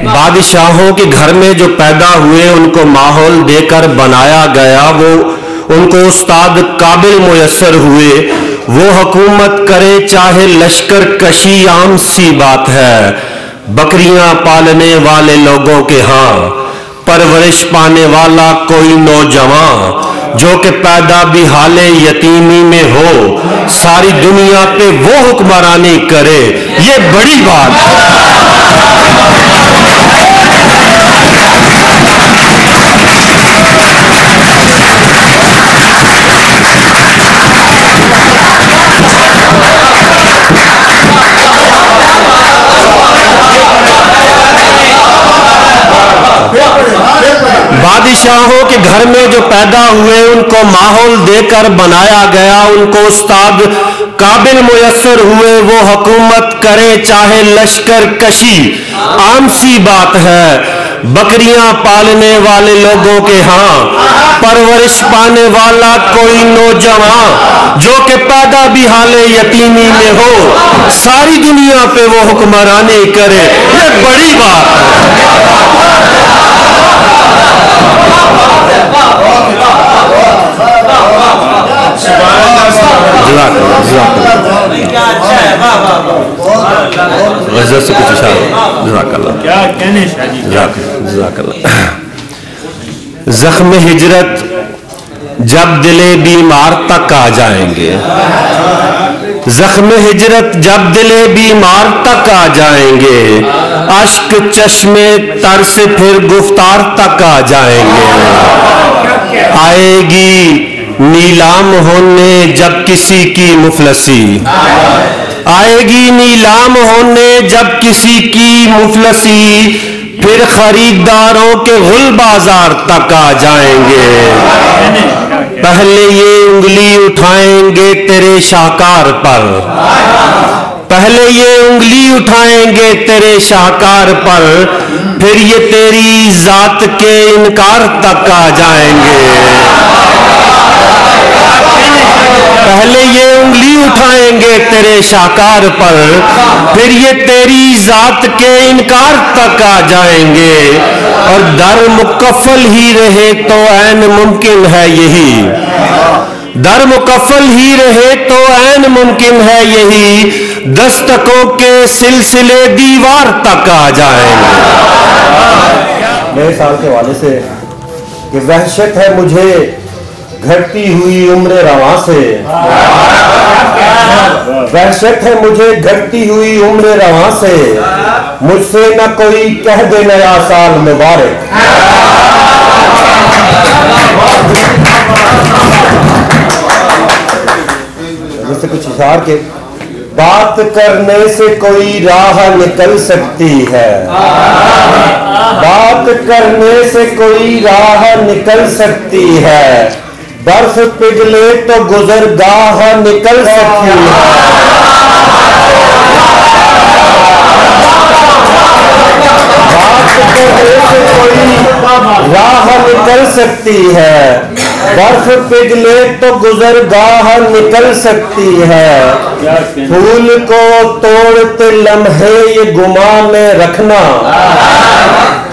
बादशाहों के घर में जो पैदा हुए उनको माहौल देकर बनाया गया, वो उनको उस्ताद काबिल मुयस्सर हुए। वो हुकूमत करे चाहे लश्कर कशी आम सी बात है। बकरियां पालने वाले लोगों के हाँ परवरिश पाने वाला कोई नौजवान जो कि पैदा भी हाले यतीमी में हो, सारी दुनिया पे वो हुक्मरानी करे, ये बड़ी बात है। बादशाहों के घर में जो पैदा हुए उनको माहौल देकर बनाया गया, उनको उस्ताद काबिल मुयस्सर हुए। वो हुकूमत करे चाहे लश्कर कशी आम सी बात है। बकरियां पालने वाले लोगों के हाँ परवरिश पाने वाला कोई नौजवान जो कि पैदा भी हाले यतीमी में हो, सारी दुनिया पे वो हुक्मरानी करे, ये बड़ी बात है। से कुछ क्या कहने जख्म हिजरत जब दिले बीमार तक आ जाएंगे, जख्म हिजरत जब दिले बीमार तक आ जाएंगे, अश्क चश्मे तर से फिर गुफ्तार तक आ जाएंगे। आएगी नीलाम होने जब किसी की मुफलसी, आएगी नीलाम होने जब किसी की मुफलसी, फिर खरीदारों के गुल बाजार तक आ जाएंगे। पहले ये उंगली उठाएंगे तेरे शाहकार पर, पहले ये उंगली उठाएंगे तेरे शाहकार पर, फिर ये तेरी जात के इनकार तक आ जाएंगे। पहले ये उंगली उठाएंगे तेरे शाहकार पर, फिर ये तेरी जात के इनकार तक आ जाएंगे। और दर मुकफ़ल ही रहे तो ऐन मुमकिन है यही, दर मुकफ़ल ही रहे तो ऐन मुमकिन है यही, दस्तकों के सिलसिले दीवार तक आ जाएंगे। मेरे साल के वाले से कि वहशत है मुझे घटती हुई उम्र रवां से, वहशत है मुझे घटती हुई उम्र रवां से, मुझसे न कोई कह दे नया साल मुबारक। जैसे कुछ इशार के बात करने से कोई राह निकल सकती है, बात करने से कोई राह निकल सकती है, बर्फ पिघले तो गुजरगाह निकल सकती है। बात करने से कोई राह निकल सकती है, बर्फ पिघले तो गुजरगाह निकल सकती है। फूल को तोड़ते लम्हे ये गुमा में रखना,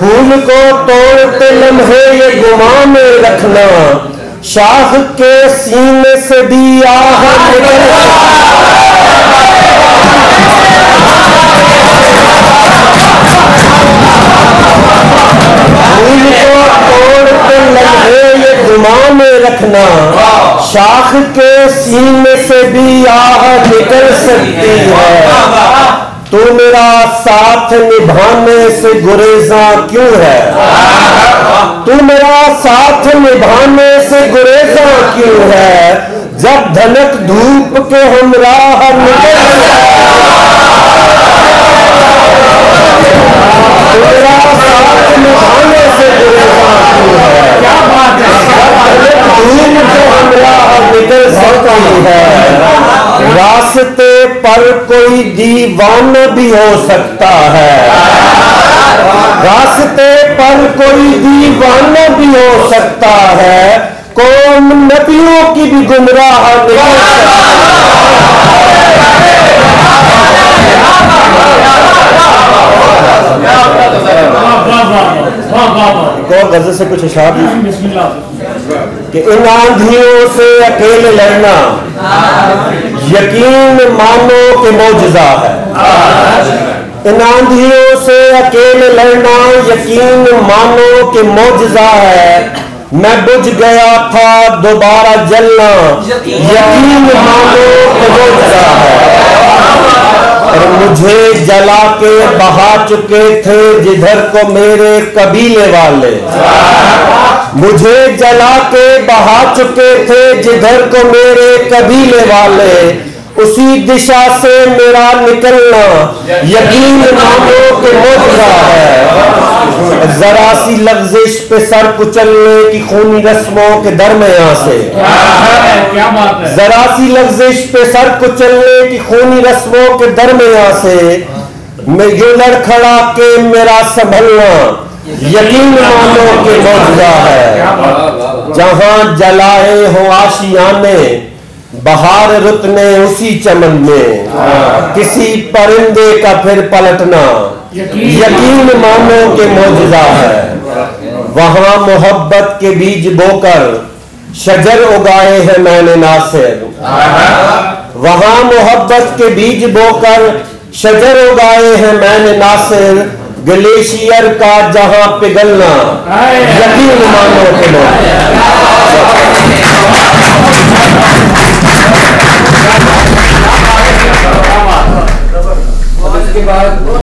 फूल को तोड़ते लम्हे ये गुमा में रखना, शाख के सीने से भी आह निकल फूल को तोड़ते लम्हे ये गुमा में रखना, शाख के सीने से भी आह निकल सकती है। तू मेरा साथ निभाने से गुरेजा क्यों है, तू मेरा साथ निभाने से गुरेजा क्यों है, जब धनक धूप के हमराह निकल मेरा साथ निभाने से गुरेजा क्यों है, क्या बात है, धूप के हमराह निकल सकती है। रास्ते पर कोई दीवाना भी हो सकता है, रास्ते पर कोई दीवाना भी हो सकता है, कौम नबियों की भी गुमराह निकल सकती है। को गजल से कुछ इशारा कि इन आंधियों से अकेले लड़ना यकीन मानो कि मौजज़ा है। इन आंधियों से अकेले लड़ना यकीन मानो कि मौजज़ा है। मैं बुझ गया था दोबारा जलना यकीन मानो कि मौजज़ा है। और मुझे जला के बहा चुके थे जिधर को मेरे कबीले वाले। मुझे जला के बहा चुके थे जिधर को मेरे कबीले वाले। उसी दिशा से मेरा निकलना यकीन मानो कि मौजज़ा है। जरा सी लफ्ज़िश पे सर कुचलने की खूनी रस्मों के दरमियां से। जरा सी लफ्ज़िश पे सर कुचलने की खूनी रस्मों के दरमियां से मैं यूं लड़खड़ा के मेरा संभलना यकीन मानो कि मौजज़ा है। जहां जलाए हो आशियाने बहार रुतने उसी चमन में। किसी परिंदे का फिर पलटना यकीन मानो कि मौजज़ा है। वहां मोहब्बत के बीज बोकर शजर उगाए हैं मैंने नासिर। वहां मोहब्बत के बीज बोकर शजर उगाए हैं मैंने नासिर। ग्लेशियर का जहां पिघलना यकीन मानो कि मौजज़ा है।